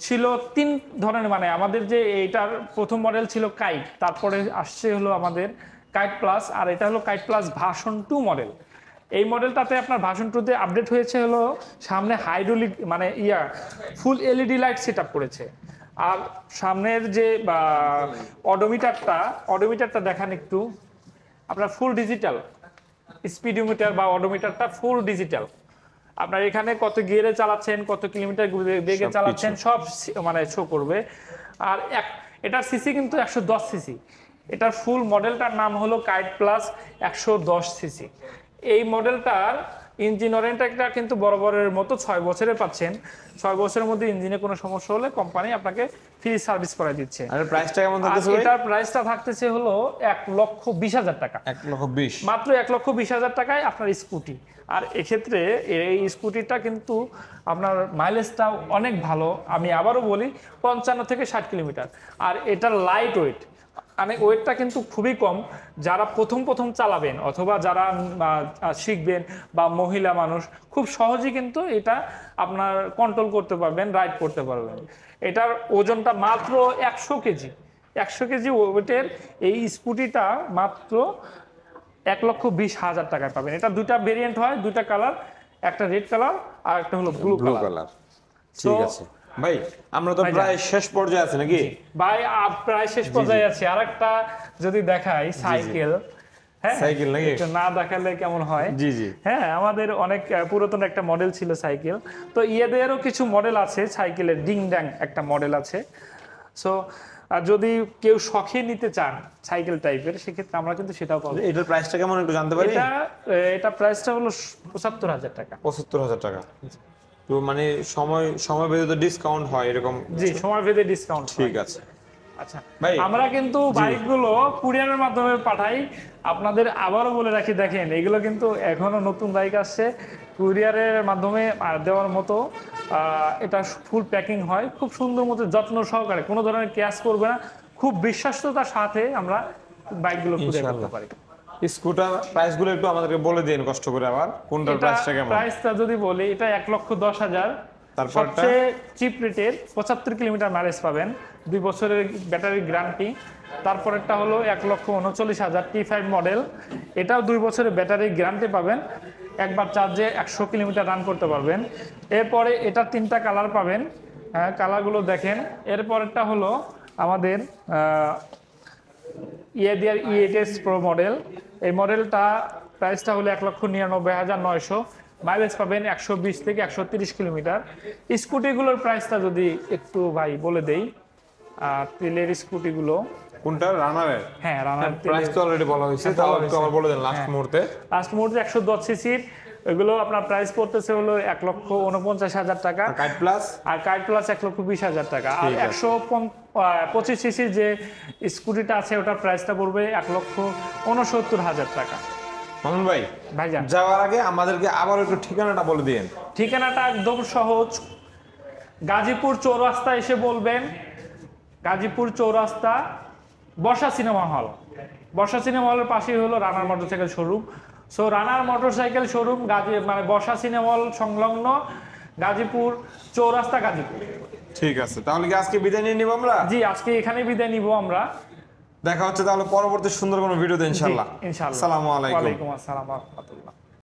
Speaker 1: ছিল 3 ধরনের, মানে আমাদের যে এইটার প্রথম মডেল ছিল কাইট, তারপরে আসছে হলো আমাদের কাইট প্লাস, আর এটা হলো কাইট প্লাস ভার্সন 2 মডেল। এই মডেলটাতে আপনার ভার্সন 2 তে আপডেট হয়েছে হলো সামনে হাইড্রোলিক মানে ফুল এলইডি লাইট সেট আপ করেছে। আর সামনের যে অডোমিটারটা দেখান একটু, আপনার ফুল ডিজিটাল স্পিডোমিটার বা অডোমিটারটা ফুল ডিজিটাল। আপনার এখানে কত গিয়ারে চালাচ্ছেন, কত কিলোমিটার বেগে চালাচ্ছেন সব মানে শো করবে। আর এটার সিসি কিন্তু 110 সিসি। এটার ফুল মডেলটার নাম হলো কাইট প্লাস 110 সিসি। এই মডেলটার ইঞ্জিন ওয়ারেন্টিটা কিন্তু বরাবরের মতো 6 বছরে পাচ্ছেন। 6 বছরের মধ্যে ইঞ্জিনে কোনো সমস্যা হলে কোম্পানি আপনাকে ফ্রি সার্ভিস করে দিচ্ছে।
Speaker 2: আর প্রাইসটা কেমন থাকতেছে?
Speaker 1: এটার প্রাইসটা থাকতেছে হলো 1,20,000 টাকা।
Speaker 2: 1,20,000
Speaker 1: মাত্র 1,20,000 টাকায় আপনার স্কুটি। আর এক্ষেত্রে এই স্কুটিটা কিন্তু আপনার মাইলেজটাও অনেক ভালো। আমি আবারও বলি 55 থেকে 60 কিলোমিটার। আর এটার লাইট ওয়েট, মানে ওয়েটটা কিন্তু খুবই কম। যারা প্রথম চালাবেন অথবা যারা শিখবেন বা মহিলা মানুষ খুব সহজেই কিন্তু এটা আপনার কন্ট্রোল করতে পারবেন, রাইড করতে পারবেন। এটার ওজনটা মাত্র 100 কেজি। 100 কেজি ওয়েটের এই স্কুটিটা মাত্র 1,20,000 টাকায় পাবেন। এটা 2টা ভেরিয়েন্ট হয়, 2টা কালার, একটা রেড কালার আর একটা হলো ব্লু কালার।
Speaker 2: ঠিক আছে ভাই, আমরা তো প্রায় শেষ পর্যায়ে আছি নাকি
Speaker 1: ভাই? প্রায় শেষ পর্যায়ে আছে। আরেকটা যদি দেখাই সাইকেল, হ্যাঁ
Speaker 2: সাইকেল নাকি
Speaker 1: না দেখালে কেমন হয়?
Speaker 2: জি জি
Speaker 1: হ্যাঁ, আমাদের অনেক পুরাতন একটা মডেল ছিল সাইকেল। তো ইয়েদেরও কিছু মডেল আছে সাইকেলের, ডিং ড্যাং একটা মডেল আছে। সো যদি কেউ শখে নিতে চান সাইকেল টাইপের, সেক্ষেত্রে আমরা কিন্তু সেটাও পাবো।
Speaker 2: এটার প্রাইসটা কেমন একটু জানতে পারি?
Speaker 1: এটা প্রাইসটা হলো 75,000 টাকা।
Speaker 2: 75,000 টাকা। তো মানে সময় ভেদে তো ডিসকাউন্ট হয় এরকম?
Speaker 1: জি, সময় ভেদে ডিসকাউন্ট।
Speaker 2: ঠিক আছে।
Speaker 1: আচ্ছা ভাই, আমরা কিন্তু বাইকগুলো কুরিয়ারের মাধ্যমে পাঠাই। আপনাদের আবারও বলে রাখি, দেখেন এগুলো কিন্তু এখনো নতুন বাইক আসছে, কুরিয়ারের মাধ্যমে দেওয়ার মতো এটা ফুল প্যাকিং হয় খুব সুন্দর মতো, যত্ন সহকারে, কোনো ধরনের ক্যাশ করবে না, খুব বিশ্বাসতার সাথে আমরা বাইকগুলো কুরিয়ার করতে পারি।
Speaker 2: স্কুটার প্রাইসগুলো একটু আমাদেরকে বলে দিন কষ্ট করে, আবার কোনটার প্রাইসটা কেমন?
Speaker 1: প্রাইসটা যদি বলি, এটা 1,10,000
Speaker 2: তারপরটা
Speaker 1: সবচেয়ে চিপ রেটের 75 কিলোমিটার মাইলেজ পাবেন, 2 বছরের ব্যাটারি গ্যারান্টি। তারপরেরটা হলো 1,39,000 T5 মডেল, এটাও 2 বছরের ব্যাটারি গ্যারান্টি পাবেন, একবার চার্জে 100 কিলোমিটার রান করতে পারবেন। এরপরে এটা 3টা কালার পাবেন, কালারগুলো দেখেন। এরপরেরটা হলো আমাদের E8S Pro মডেল। এই মডেলটা প্রাইসটা হলো 1,99,900, মাইলেজ পাবেন 120 থেকে 130 কিলোমিটার। স্কুটিগুলোর প্রাইসটা যদি একটু ভাই বলে দেই, তেলের স্কুটিগুলো
Speaker 2: কোনটা রানারের?
Speaker 1: হ্যাঁ, রানার
Speaker 2: প্রাইস তো অলরেডি বলা হয়েছে, তাও একটু আবার বলে দেন লাস্ট মুহূর্তে।
Speaker 1: লাস্ট মুহূর্তে 110 সিসির এগুলো আপনার প্রাইস পড়তেছে হলো 1,49,000 টাকা,
Speaker 2: কাইট প্লাস
Speaker 1: আর কাইট প্লাস 1,20,000 টাকা। আর 125 সিসির যে স্কুটিটা আছে ওটার প্রাইসটা পড়বে 1,69,000 টাকা।
Speaker 2: মামুন ভাই,
Speaker 1: ভাইজান
Speaker 2: যাওয়ার আগে আমাদেরকে আবার একটু ঠিকানাটা বলে দিন।
Speaker 1: ঠিকানাটা একদম সহজ, গাজীপুর চৌরাস্তা এসে বলবেন, গাজীপুর চৌরাস্তা বর্ষা সিনেমা হল, বর্ষা সিনেমা হলের পাশেই হলো রানার মোটরসাইকেল শোরুম। সো রানার মোটরসাইকেল শোরুম মানে বর্ষা সিনেমা হল সংলগ্ন, গাজীপুর চৌরাস্তা, গাজীপুর।
Speaker 2: ঠিক আছে, তাহলে কি আজকে বিদায় নিয়ে নিব আমরা?
Speaker 1: জি, আজকে এখানেই বিদায় নিব আমরা।
Speaker 2: দেখা হচ্ছে তাহলে পরবর্তী সুন্দর কোনো ভিডিওতে ইনশাআল্লাহ।
Speaker 1: ইনশাআল্লাহ।
Speaker 2: আসসালামু আলাইকুম।
Speaker 1: ওয়ালাইকুম আসসালাম ওয়া রাহমাতুল্লাহ।